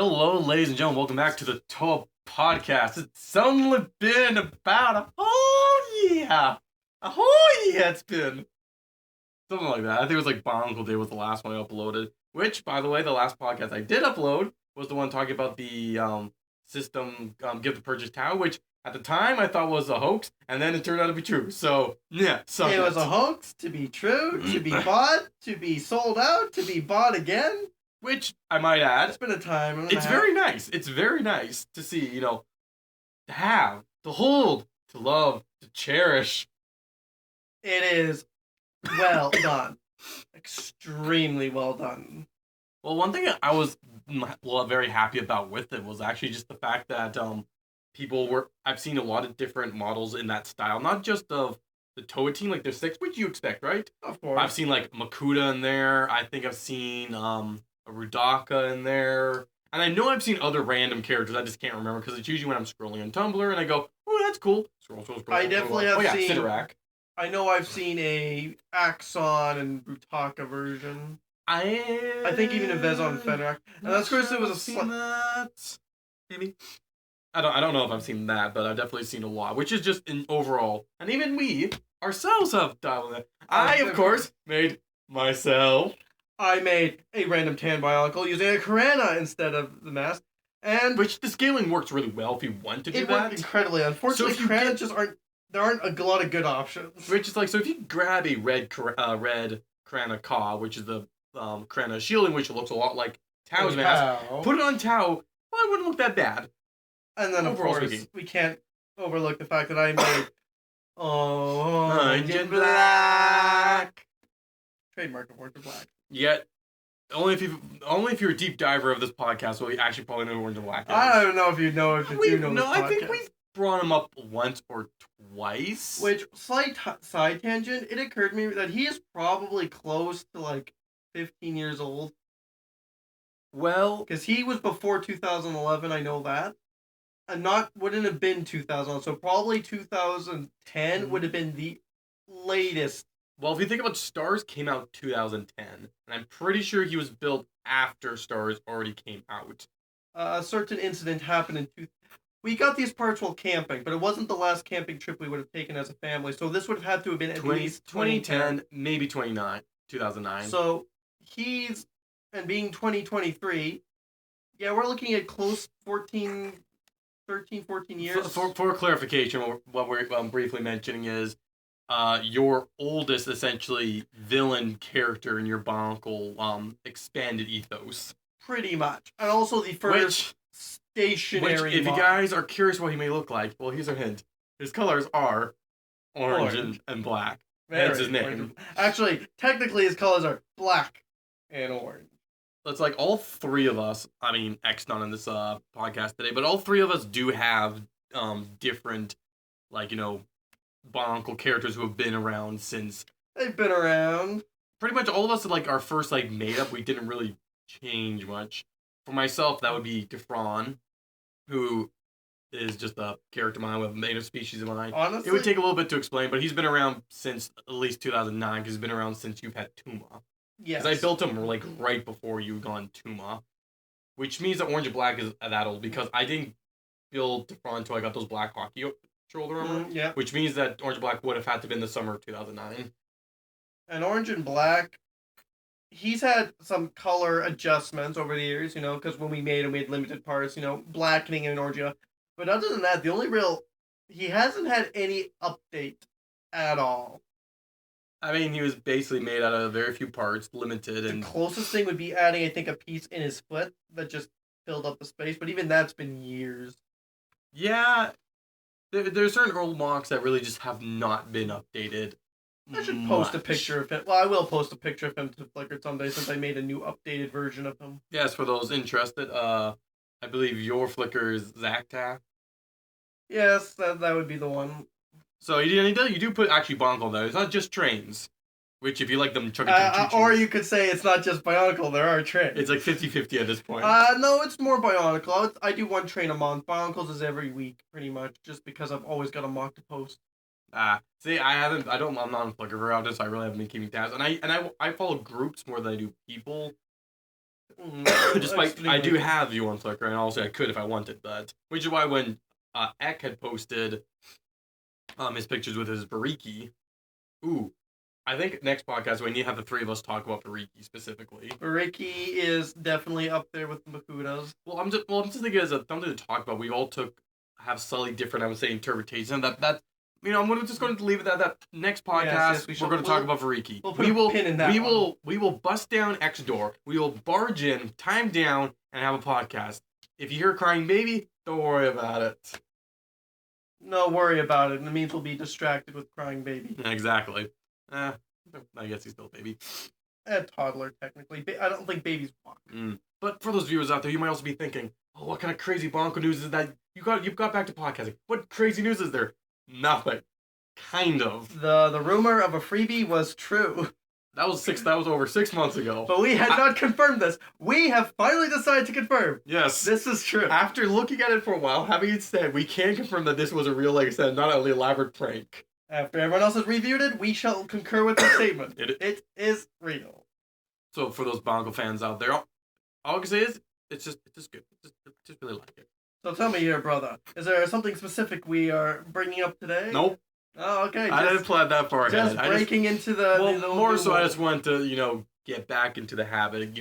Hello, ladies and gentlemen. Welcome back to the T.O.A Podcast. It's only been about a whole year. It's been something like that. I think it was like Bongle Day was the last one I uploaded. Which, by the way, the last podcast I did upload was the one talking about the system gift to purchase T.O.A, which at the time I thought was a hoax, and then it turned out to be true. So yeah, it was a hoax to be true, to be bought, to be sold out, to be bought again. Which I might add, it's been a time. It's very nice. It's very nice to see, to have, to hold, to love, to cherish. It is well done. Extremely well done. Well, one thing I was very happy about with it was actually just the fact that I've seen a lot of different models in that style, not just of the T.O.A team, like there's 6, which you expect, right? Of course. I've seen like Makuta in there. I think I've seen a Rudaka in there. And I know I've seen other random characters. I just can't remember because it's usually when I'm scrolling on Tumblr and I go, oh, that's cool. Scroll. I definitely have seen... Sidorak. I know I've seen a Axon and Rudaka version. I think even a Vezon Fenrir. And that's course it was a that. Maybe. I don't know if I've seen that, but I've definitely seen a lot, which is just in overall. And even we ourselves have dialed in. I, of course, made myself. I made a random tan biological using a Karana instead of the mask. And which the scaling works really well if you want to do that. It worked incredibly. Unfortunately, so Karana just aren't. There aren't a lot of good options. Which is like, so if you grab a red Karana Ka, which is the Karana shielding, which looks a lot like T.O.A's mask, put it on T.O.A, well, it wouldn't look that bad. And then, of course, we can't overlook the fact that I made Orange and Black. Trademark of Orange and Black. Yet, only if you're a deep diver of this podcast will you actually probably know Orange and Black is. I don't know if you know if you do know this podcast. I think we've brought him up once or twice. Which, slight side tangent, it occurred to me that he is probably close to, like, 15 years old. Well... Because he was before 2011, I know that. And wouldn't have been 2000, so probably 2010 would have been the latest. Well, if you think about Stars came out 2010, and I'm pretty sure he was built after Stars already came out. A certain incident happened in we got these parts while camping, but it wasn't the last camping trip we would have taken as a family, so this would have had to have been at least 2010, maybe 2009. So being 2023, yeah, we're looking at close 13, 14 years. For clarification, what we're briefly mentioning is your oldest, essentially, villain character in your Bonkel expanded ethos. Pretty much. And also the first stationary Which, if you guys are curious what he may look like, well, here's a hint. His colors are orange. And black. That's his name. Actually, technically his colors are black and orange. It's like all three of us, I mean, X not in this podcast today, but all three of us do have different, Bonkel characters who have been around since. They've been around. Pretty much all of us, our first, made up, we didn't really change much. For myself, that would be Defron, who is just a character of mine with a native species of mine. Honestly? It would take a little bit to explain, but he's been around since at least 2009, because he's been around since you've had T.O.A. Yes. Because I built him, right before you gone T.O.A. Which means that Orange and Black is that old, because I didn't build Defron until I got those black hockey shoulder armor. Yeah. Which means that Orange and Black would have had to have been the summer of 2009. And Orange and Black, he's had some color adjustments over the years, because when we made him, we had limited parts, blackening and orange. But other than that, he hasn't had any update at all. I mean, he was basically made out of very few parts, limited. The closest thing would be adding, I think, a piece in his foot that just filled up the space, but even that's been years. Yeah, there's certain old mocks that really just have not been updated. I should post a picture of him. Well, I will post a picture of him to Flickr someday since I made a new updated version of him. Yes, for those interested, I believe your Flickr is Zacta. Yes, that would be the one. So you do put actually Bonkel there. It's not just trains, which if you like them chugging or you could say it's not just Bionicle, there are trains. It's like 50-50 at this point. No, it's more Bionicle. I do one train a month. Bionicles is every week, pretty much, just because I've always got a mock to post. See, I'm not on Flickr very often, so I really haven't been keeping tabs. And I follow groups more than I do people. Despite I do have View on Flickr, and also I could if I wanted, but which is why when Ek had posted his pictures with his Bariki, I think next podcast we need to have the three of us talk about Bariki specifically. Bariki is definitely up there with the Makutas. Well, I'm just thinking as something to talk about. We all have slightly different, I would say, interpretations. And that I'm just going to leave it at that. Next podcast, we're going to talk about Variki. We will bust down X door. We will barge in, time down, and have a podcast. If you hear a crying baby, don't worry about it. No worry about it. It means we'll be distracted with crying baby. Exactly. I guess he's still a baby. A toddler, technically. I don't think babies walk. But for those viewers out there, you might also be thinking, oh, what kind of crazy bonko news is that you've got back to podcasting? What crazy news is there? Nothing. Kind of. The rumor of a freebie was true. That was over 6 months ago. But we had not confirmed this. We have finally decided to confirm. Yes. This is true. After looking at it for a while, having it said, we can confirm that this was a real, like I said, not an elaborate prank. After everyone else has reviewed it, we shall concur with the statement. It is real. So for those bongo fans out there, all I can say is, it's just good. Just really like it. So tell me here, brother, is there something specific we are bringing up today? Nope. Oh, okay. I didn't plan that far ahead. Just breaking into the... Well, more so I just wanted to, get back into the habit,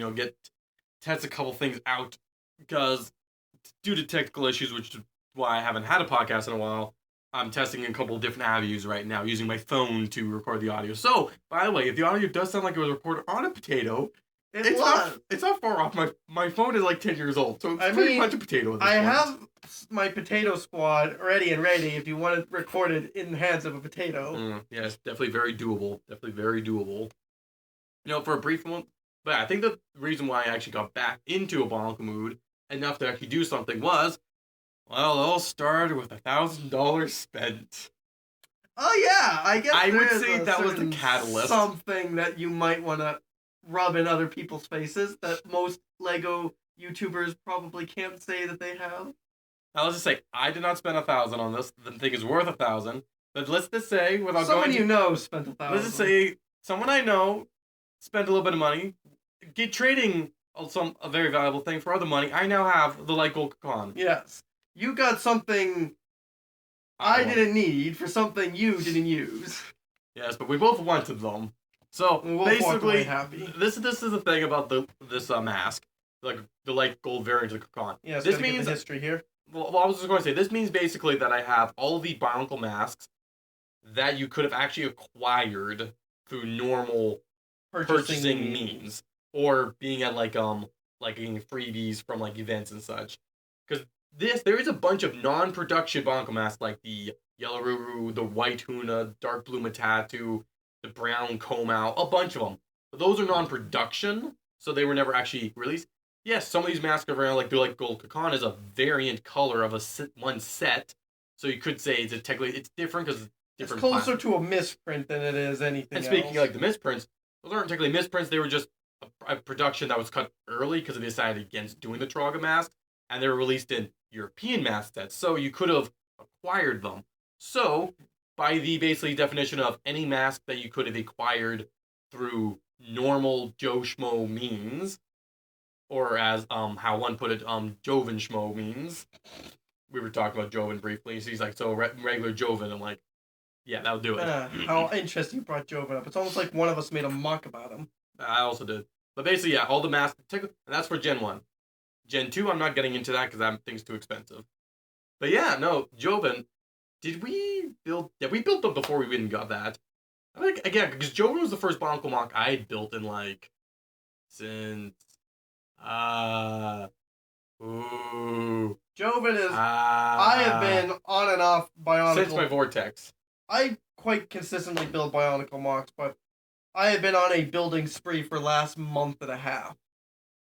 test a couple things out, because due to technical issues, which is why I haven't had a podcast in a while, I'm testing a couple of different avenues right now, using my phone to record the audio. So, by the way, if the audio does sound like it was recorded on a potato, it's not far off. My phone is like 10 years old, so it's pretty much a potato at this point. I have my potato squad ready if you want it recorded in the hands of a potato. Yes, definitely very doable. For a brief moment. But I think the reason why I actually got back into a bonko mood enough to actually do something was, well, it all started with $1,000 spent. Oh yeah, I guess I would say that was the catalyst. Something that you might want to rub in other people's faces that most Lego YouTubers probably can't say that they have. Now let's just say I did not spend $1,000 on this. The thing is worth $1,000. But let's just say without someone spent $1,000. Let's just say someone I know spent a little bit of money, trading a very valuable thing for other money. I now have the light gold Kakon. Yes. You got something I didn't need for something you didn't use. Yes, but we both wanted them. So basically, this is the thing about this mask, like the light gold variant of the Kakon. Yeah, this means the history here. Well, I was just going to say this means basically that I have all of the Bionicle masks that you could have actually acquired through normal purchasing means, or being at like getting freebies from like events and such. Because there is a bunch of non-production Bionicle masks like the yellow Ruru, the white Huna, dark blue Matatu, the brown Komau, a bunch of them. But those are non-production, so they were never actually released. Yes, some of these masks are around, like the like gold Kakon is a variant color of one set, so you could say it's different because it's closer to a misprint than it is anything else. And speaking of like the misprints, those aren't technically misprints, they were just a production that was cut early because they decided against doing the T.O.A masks, and they were released in European mask sets, so you could have acquired them. So, by the basically definition of any mask that you could have acquired through normal Joe Schmo means, or as how one put it, Joven Schmo means. We were talking about Joven briefly, so he's like, so regular Joven, I'm like, yeah, that'll do it. How interesting you brought Joven up. It's almost like one of us made a mock about him. I also did. But basically, yeah, all the masks, and that's for Gen 1. Gen 2, I'm not getting into that because that thing's too expensive. But yeah, no, Joven, did we build them before we even got that? I think, again, because Joven was the first Bionicle mock I had built in, like, since, Joven is, I have been on and off Bionicle. Since my Vortex. I quite consistently build Bionicle mocks, but I have been on a building spree for the last month and a half.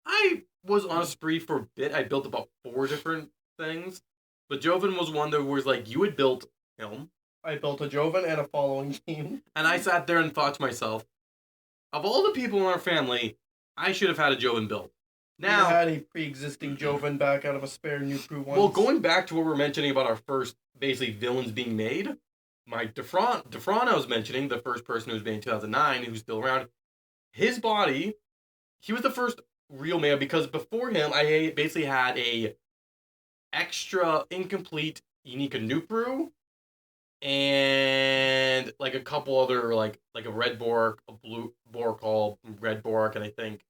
I was on a spree for a bit. I built about 4 different things. But Joven was one that was like, you had built him. I built a Joven and a following team. And I sat there and thought to myself, of all the people in our family, I should have had a Joven built. Now, you had a pre-existing Joven back out of a spare new crew once. Well, going back to what we were mentioning about our first, basically, villains being made, my Defron I was mentioning, the first person who was made in 2009, who's still around, his body, he was the first real male because before him, I basically had a extra incomplete Unica Nupru and like a couple other like a red Bork, a blue Borkall, red Bork, and I think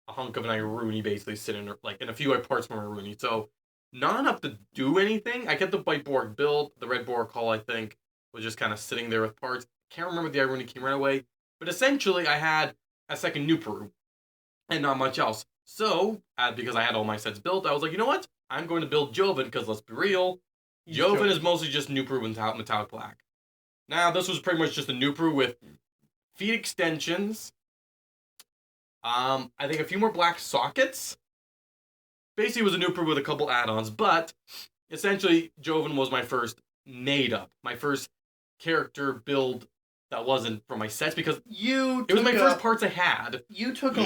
a hunk of an Iruni basically sitting like in a few parts from Iruni. So not enough to do anything. I kept the white Bork built. The red Borkall I think was just kind of sitting there with parts. Can't remember the Iruni came right away, but essentially I had a second Nupru and not much else. So because I had all my sets built, I was like, you know what? I'm going to build Joven because let's be real, Joven is mostly just Nupru with metallic black. Now this was pretty much just a Nupru with feet extensions. I think a few more black sockets. Basically, it was a Nupru with a couple add-ons, but essentially, Joven was my first made-up, my first character build that wasn't from my sets because it was my first parts I had. You took a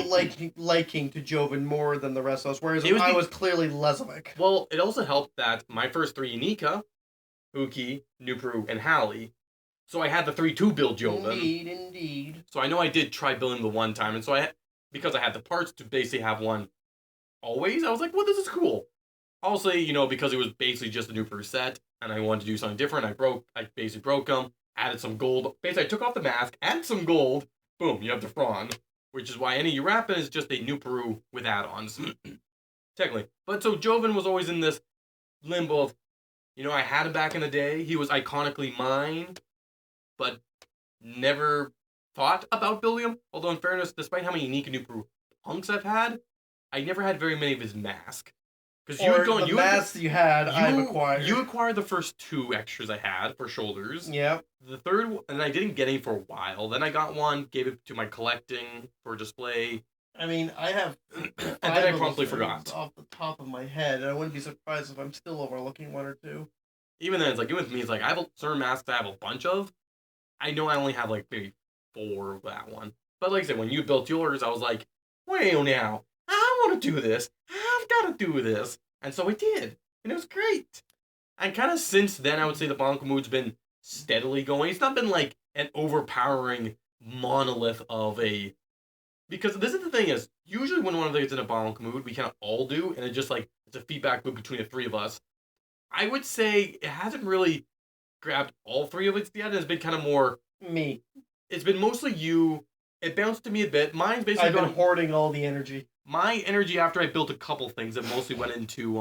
liking to Joven more than the rest of us, whereas I was clearly Lezovic. Well, it also helped that my first three Unica, Uki, Nupru, and Hallie. So I had the 3-2 build Joven. Indeed. So I know I did try building the one time, and so because I had the parts to basically have one always, I was like, well, this is cool. Also, because it was basically just a Nupru set, and I wanted to do something different, I basically broke them, added some gold. Basically, I took off the mask, added some gold, boom, you have the Thrawn. Which is why any Urapin is just a Nupru with add-ons. Technically. But so Joven was always in this limbo of, I had him back in the day, he was iconically mine, but never thought about building him. Although, in fairness, despite how many unique Nupru punks I've had, I never had very many of his mask. Because I've acquired. You acquired the first 2 extras I had for shoulders. Yep. The third one, and I didn't get any for a while. Then I got one, gave it to my collecting for display. I mean, I have and then I promptly forgot. Off the top of my head, and I wouldn't be surprised if I'm still overlooking 1 or 2. Even then, it's like, with me, it's like, I have certain masks I have a bunch of. I know I only have, like, maybe 4 of that one. But like I said, when you built yours, I was like, wait now, I want to do this. I've got to do this. And so I did. And it was great. And kind of since then, I would say the Bonk mood's been steadily going. It's not been like an overpowering monolith of a... Because this is the thing is, usually when one of us gets in a Bonk mood, we kind of all do, and it's just like, it's a feedback loop between the 3 of us. I would say it hasn't really grabbed all 3 of us yet. It's been kind of more... Me. It's been mostly you. It bounced to me a bit. Mine's basically I've been hoarding all the energy. My energy after I built a couple things that mostly went into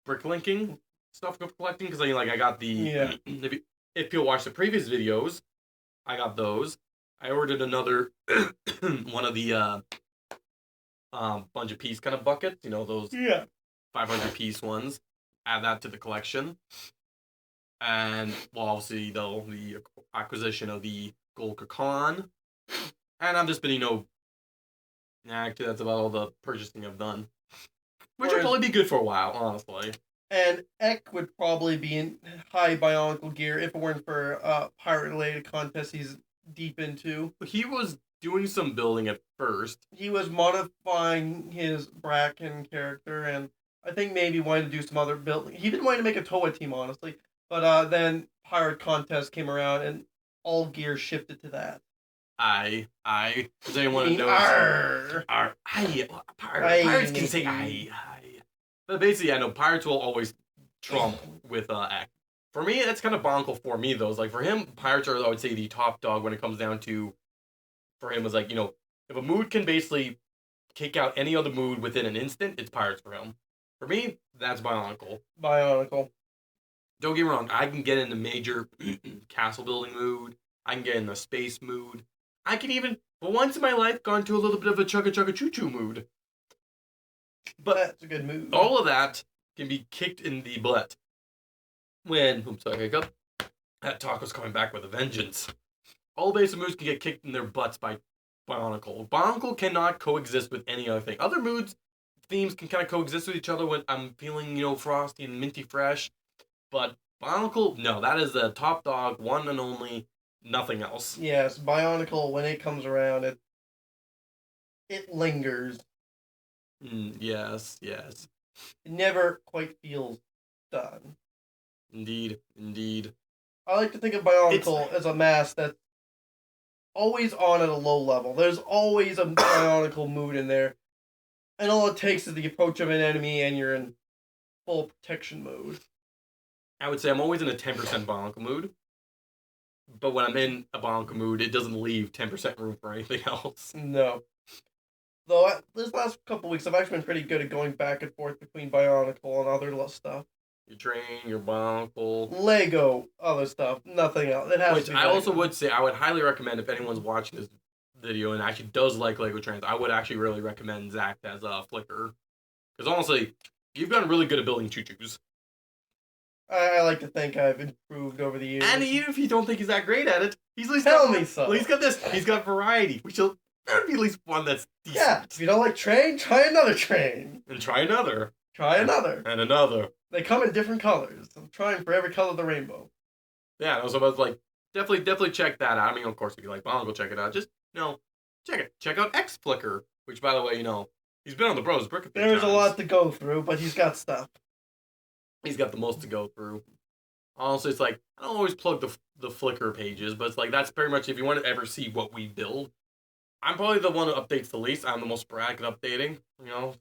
bricklinking stuff collecting because I got the if you'll watch the previous videos, I got those. I ordered another one of the bunch of piece kind of buckets, those 500 piece ones. Add that to the collection. And obviously the acquisition of the Gold Kakan. And I've just been, actually that's about all the purchasing I've done. Which would probably be good for a while, honestly. And Ek would probably be in high bionicle gear if it weren't for pirate-related contests he's deep into. He was doing some building at first. He was modifying his Bracken character, and I think maybe wanted to do some other building. He didn't want to make a T.O.A team, honestly. But then pirate contest came around, and all gear shifted to that. Does anyone know? Pirates can say aye. But basically, I know pirates will always trump with act. For me, that's kind of bonkle for me, though. It's like, for him, pirates are, I would say, the top dog when it comes down to, for him, was like, if a mood can basically kick out any other mood within an instant, it's pirates for him. For me, that's bionicle. Don't get me wrong, I can get in the major castle building mood. I can get in the space mood. I can even, for once in my life, go into a little bit of a chugga chugga choo choo mood. But that's a good mood. All of that can be kicked in the butt when, hiccup, that taco's coming back with a vengeance. All basic moods can get kicked in their butts by Bionicle. Bionicle cannot coexist with any other thing. Other moods, themes can kind of coexist with each other when I'm feeling, frosty and minty fresh. But Bionicle, no, that is the top dog, one and only, nothing else. Yes, Bionicle, when it comes around, it lingers. Yes. It never quite feels done. Indeed. I like to think of Bionicle as a mask that's always on at a low level. There's always a Bionicle mood in there. And all it takes is the approach of an enemy, and you're in full protection mode. I would say I'm always in a 10% Barnacle mood. But when I'm in a Barnacle mood, it doesn't leave 10% room for anything else. No. Though, this last couple weeks, I've actually been pretty good at going back and forth between Bionicle and other stuff. Your train, your Barnacle. Lego, other stuff. Nothing else. It has Which to be I Lego. also would say, I would highly recommend if anyone's watching this video and actually does like Lego Trains, I would actually really recommend Zach as a Flicker. Because honestly, you've gotten really good at building choo-choos. I like to think I've improved over the years. And even if you don't think he's that great at it, he's at least Tell got, me so. Well, he's got this. He's got variety, which will be at least one that's decent. Yeah, if you don't like train, try another train. And try another. Try another. And another. They come in different colors. I'm trying for every color of the rainbow. Yeah, so I was like, definitely check that out. I mean, of course, if you like Bond, go check it out. Just, check it. Check out X Flicker, which, by the way, he's been on the Bros Brick a few There's a times. lot to go through, but he's got stuff. He's got the most to go through. Honestly, it's like, I don't always plug the Flickr pages, but it's like, that's pretty much, if you want to ever see what we build, I'm probably the one who updates the least. I'm the most sporadic at updating, so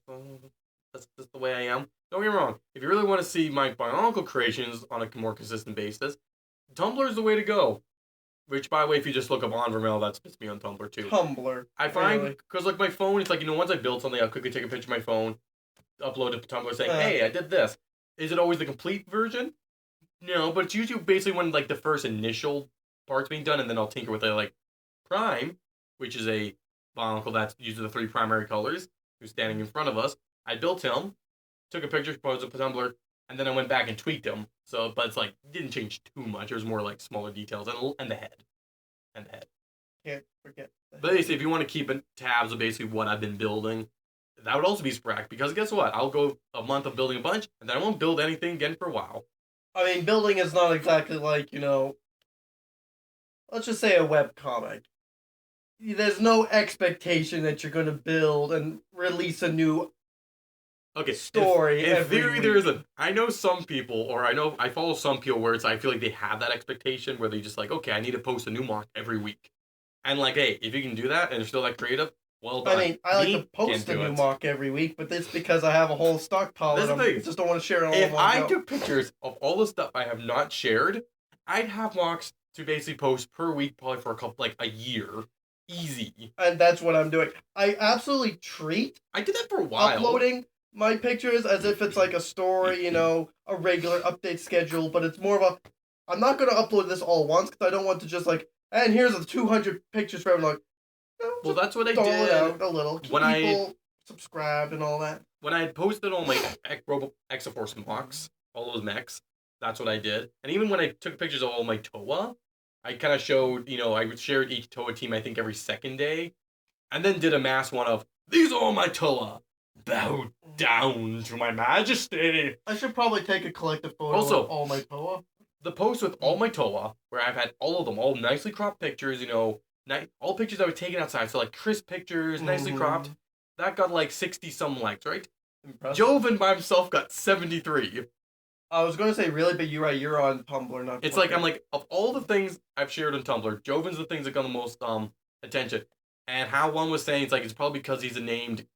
that's just the way I am. Don't get me wrong, if you really want to see my Bionicle creations on a more consistent basis, Tumblr is the way to go. Which, by the way, if you just look up Onvermel, that spits me on Tumblr too. Tumblr. I find, really? because like my phone, it's like, once I build something, I'll quickly take a picture of my phone, upload it to Tumblr saying, hey, I did this. Is it always the complete version? No, but it's usually basically when like the first initial part's being done, and then I'll tinker with it, like Prime, which is a Bionicle that's using the 3 primary colors, who's standing in front of us. I built him, took a picture, posted it to Tumblr, and then I went back and tweaked him. So, but it's like, didn't change too much. It was more like smaller details, and the head. Can't forget that. But basically, if you want to keep tabs of basically what I've been building, that would also be sporadic, because guess what? I'll go a month of building a bunch, and then I won't build anything again for a while. I mean, building is not exactly like, let's just say a webcomic. There's no expectation that you're going to build and release a new story in every theory, week. there isn't. I know some people, or I follow some people where I feel like they have that expectation where they just like, okay, I need to post a new mock every week. And like, hey, if you can do that and you're still that creative, well done. I mean, I like to post a new mock every week, but that's because I have a whole stockpile of them. I just don't want to share it all If in one I go. took pictures of all the stuff I have not shared, I'd have mocks to basically post per week, probably for a year. Easy. And that's what I'm doing. I absolutely treat I did that for a while. uploading my pictures as if it's like a story, a regular update schedule, but it's more of a, I'm not going to upload this all once because I don't want to just like, and here's the 200 pictures for everyone. Well, that's what I dole did. It out a little. Keep When people subscribed and all that. When I had posted all my Exoforce mocks, all those mechs, that's what I did. And even when I took pictures of all my T.O.A, I kind of showed, I shared each T.O.A team, I think, every second day. And then did a mass one of, these are all my T.O.A. Bow down to my majesty. I should probably take a collective photo Also, of all my T.O.A. The post with all my T.O.A, where I've had all of them, all nicely cropped pictures, all pictures that were taken outside, so like crisp pictures, nicely cropped. That got like 60-some likes, right? Impressive. Joven by himself got 73. I was going to say really, but you're right, you're on Tumblr, not It's Flickr. like, I'm like, of all the things I've shared on Tumblr, Joven's the things that got the most attention. And how one was saying, it's probably because he's a named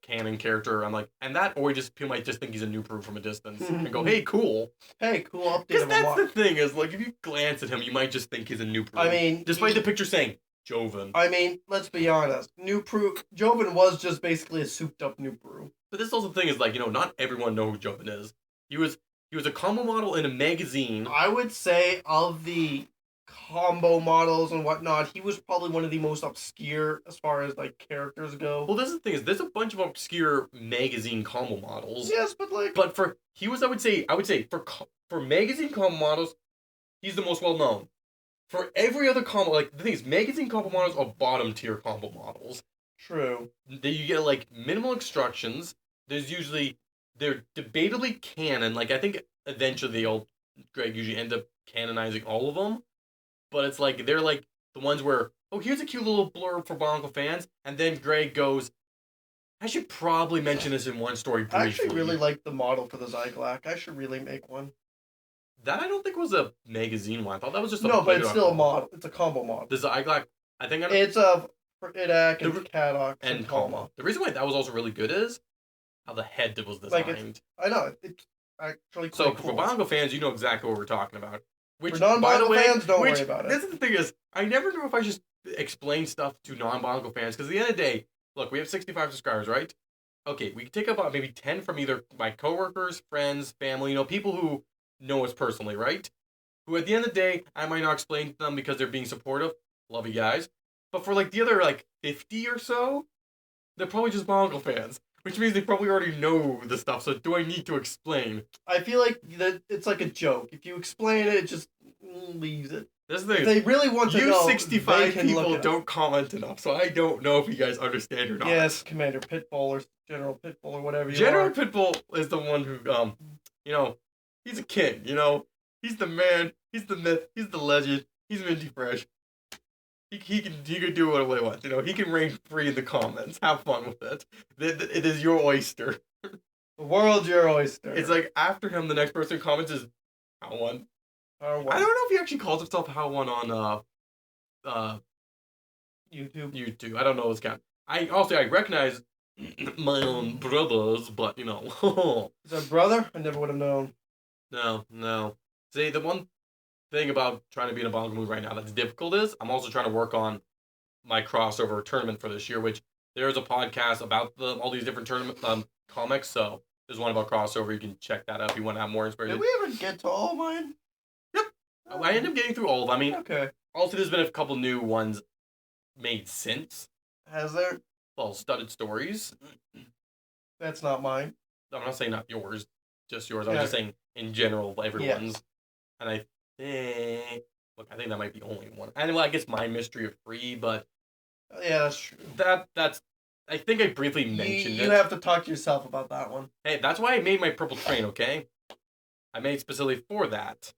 canon character. I'm like, and that, or people might just think he's a new Prue from a distance and go, hey, cool. Hey, cool update. Because that's the thing, is like, if you glance at him, you might just think he's a new Prue. I mean, despite the picture saying Joven. I mean, let's be honest. New Prue, Joven was just basically a souped up new Prue. But this also thing is like, not everyone knows who Joven is. He was a combo model in a magazine. I would say of the combo models and whatnot, he was probably one of the most obscure as far as like characters go. Well, this is the thing, is there's a bunch of obscure magazine combo models. Yes, but like, but I would say for magazine combo models, he's the most well known. For every other combo, like the thing is, magazine combo models are bottom tier combo models. True. You get like minimal instructions. They're debatably canon. Like I think eventually Greg usually end up canonizing all of them. But it's like, they're like the ones where, oh, here's a cute little blurb for Bionicle fans. And then Greg goes, I should probably mention this in one story briefly. I actually really like the model for the Zyglak. I should really make one. That I don't think was a magazine one. I thought that was just No, but it's still a model. It's a combo model. The Zyglak, I think it's a Idak and Kadox and Kalma. The reason why that was also really good is how the head was Like, designed. I know, it's actually quite So cool. for bongo fans, you know exactly what we're talking about. Which, For non-bongo by the way, fans, don't worry about it. This is the thing is, I never know if I should explain stuff to non-bongo fans, because at the end of the day, look, we have 65 subscribers, right? Okay, we can take about maybe 10 from either my coworkers, friends, family, you know, people who know us personally, right? Who at the end of the day, I might not explain to them because they're being supportive. Love you guys. But for like the other like 50 or so, they're probably just bongo fans. Which means they probably already know the stuff, so do I need to explain? I feel like that it's like a joke. If you explain it, it just leaves it. This is the If thing. they really want to know, 65 they can people look it up. don't comment enough, so I don't know if you guys understand or not. Yes, Commander Pitbull or General Pitbull or whatever you General are. Pitbull is the one who, you know, he's a king, you know? He's the man, he's the myth, he's the legend, he's Minty Fresh. He can do whatever he wants, you know? He can reign free in the comments. Have fun with it. It is your oyster. The world's your oyster. It's like, after him, the next person who comments is How One. I don't know if he actually calls himself How One on YouTube. I don't know his count. I recognize my own brothers, but you know. Is that brother? I never would have known. No. See, the one thing about trying to be in a bongo movie right now that's difficult is I'm also trying to work on my crossover tournament for this year, which there is a podcast about all these different tournament comics. So there's one about crossover. You can check that out if you want to have more inspiration. Did we ever get to all mine? Yep. I ended up getting through all of them. I mean, okay. Also there's been a couple new ones made since. Has there? Well, studded stories. That's not mine. I'm not saying not yours, just yours. I was just saying in general, everyone's. And I think that might be the only one. And well, I guess My Mystery of Free, but yeah, that's true. That's. I think I briefly mentioned it. You have to talk to yourself about that one. Hey, that's why I made my purple train. Okay, I made specifically for that.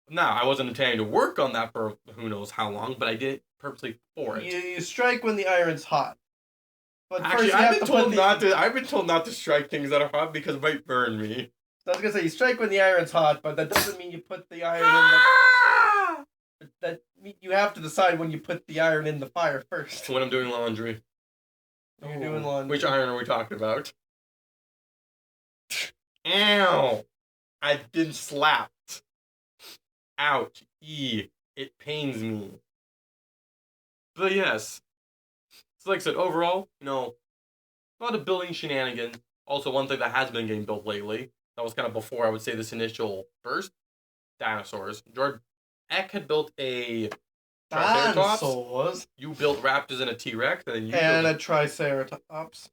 Now, I wasn't intending to work on that for who knows how long, but I did it purposely for it. You strike when the iron's hot. But actually, first I've been told not to strike things that are hot because it might burn me. I was gonna say you strike when the iron's hot, but that doesn't mean you put the iron in the. That you have to decide when you put the iron in the fire first. When I'm doing laundry. You're doing laundry. Which iron are we talking about? Ow! I've been slapped. Ouch. It pains me. But yes. So like I said, overall, you know, a lot of building shenanigans. Also, one thing that has been getting built lately, that was kind of before I would say this initial burst, dinosaurs. George Eck had built a Triceratops. Dinosaurs. You built raptors and a T-Rex, and then you and a Triceratops.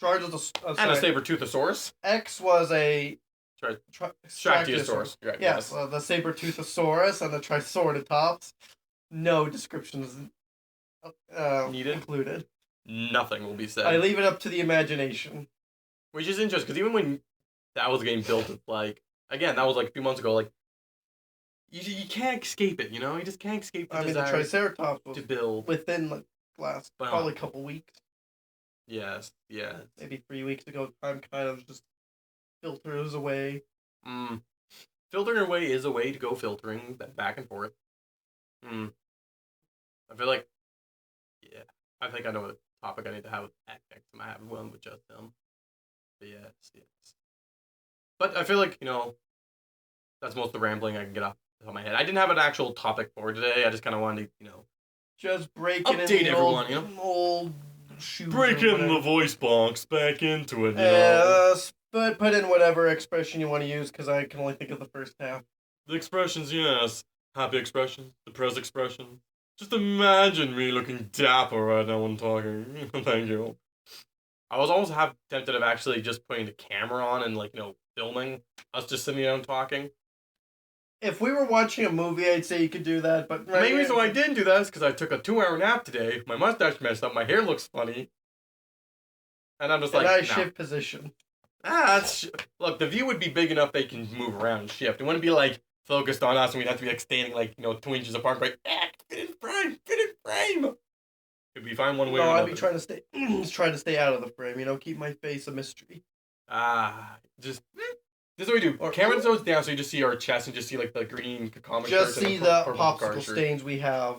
George was and a Saber-toothosaurus. X was a Stractiosaurus. Right, yes, the Saber-toothosaurus and the Triceratops. No descriptions needed. Included. Nothing will be said. I leave it up to the imagination. Which is interesting, because even when that was getting built, it's like, again, that was like a few months ago, like, you can't escape it, you know? You just can't escape the desire the Triceratops was to build. within the last probably a couple weeks. Yes, yeah. Maybe 3 weeks ago, time kind of just filters away. Filtering away is a way to go filtering back and forth. I feel like, yeah, I think I know what topic I need to have with next time I have one with just them. But yes. But I feel like, you know, that's most of the rambling I can get off my head. I didn't have an actual topic for today. I just kind of wanted to, you know, just breaking update in the everyone, old, you know? old shoes. Breaking the voice box back into it, you know? But put in whatever expression you want to use, because I can only think of the first half. The expressions, yes. Happy expression, depressed expression. Just imagine me looking dapper right now when talking. Thank you. I was almoys tempted of actually just putting the camera on and, like, you know, filming us just sitting down talking. If we were watching a movie, I'd say you could do that, but... The main reason why I didn't do that is because I took a 2-hour nap today, my mustache messed up, my hair looks funny, and I'm just like, I shift position. Look, the view would be big enough they can move around and shift. It wouldn't be, like, focused on us and we'd have to be, like, standing, like, you know, 2 inches apart, like, fit in frame! It'd be fine one way or another. No, I'd be trying to stay out of the frame, you know, keep my face a mystery. Just... This is what we do. Camera goes down so you just see our chest and just see, like, the green comic shirts. Just see the popsicle stains we have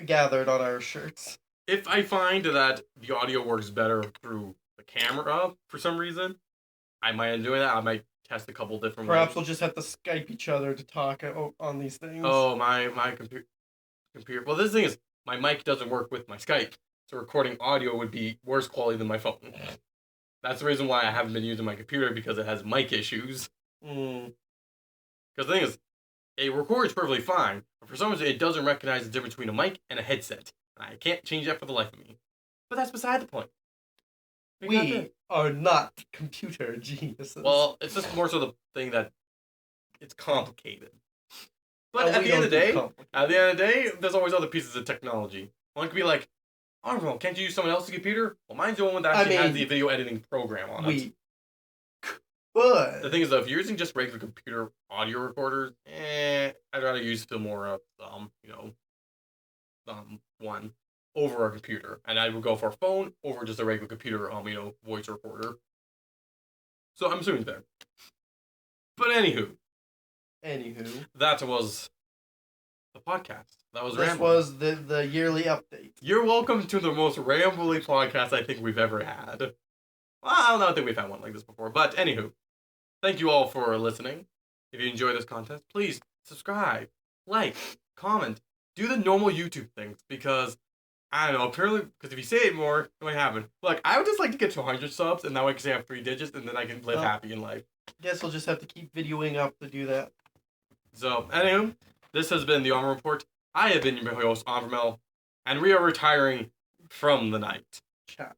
gathered on our shirts. If I find that the audio works better through the camera for some reason. I might end up doing that. I might test a couple different Perhaps ways. we'll just have to Skype each other to talk on these things. Oh, my computer. Well, this thing is, my mic doesn't work with my Skype, so recording audio would be worse quality than my phone. That's the reason why I haven't been using my computer, because it has mic issues. Because the thing is, it records perfectly fine, but for some reason it doesn't recognize the difference between a mic and a headset. And I can't change that for the life of me. But that's beside the point. We are not computer geniuses. Well, it's just more so the thing that it's complicated. But And at we the end of the don't day, do complicated. there's always other pieces of technology. One could be like, Onvermel, can't you use someone else's computer? Well, mine's the one that actually has the video editing program on it. We could. The thing is, though, if you're using just regular computer audio recorders, I'd rather use Filmora, one over a computer, and I would go for a phone over just a regular computer, voice recorder. So I'm assuming there. But anywho, that was the podcast. That was This Ramble. was the yearly update. You're welcome to the most rambly podcast I think we've ever had. Well, I don't think we've had one like this before, but anywho, thank you all for listening. If you enjoy this content, please subscribe, like, comment, do the normal YouTube things, because I don't know, apparently, because if you say it more, it might happen. Like, I would just like to get to 100 subs, and now I can say I have 3 digits, and then I can live happy in life. Guess we'll just have to keep videoing up to do that. So, anywho, this has been the Onvermel Report. I have been your host, Onvermel, and we are retiring from the night. Ciao.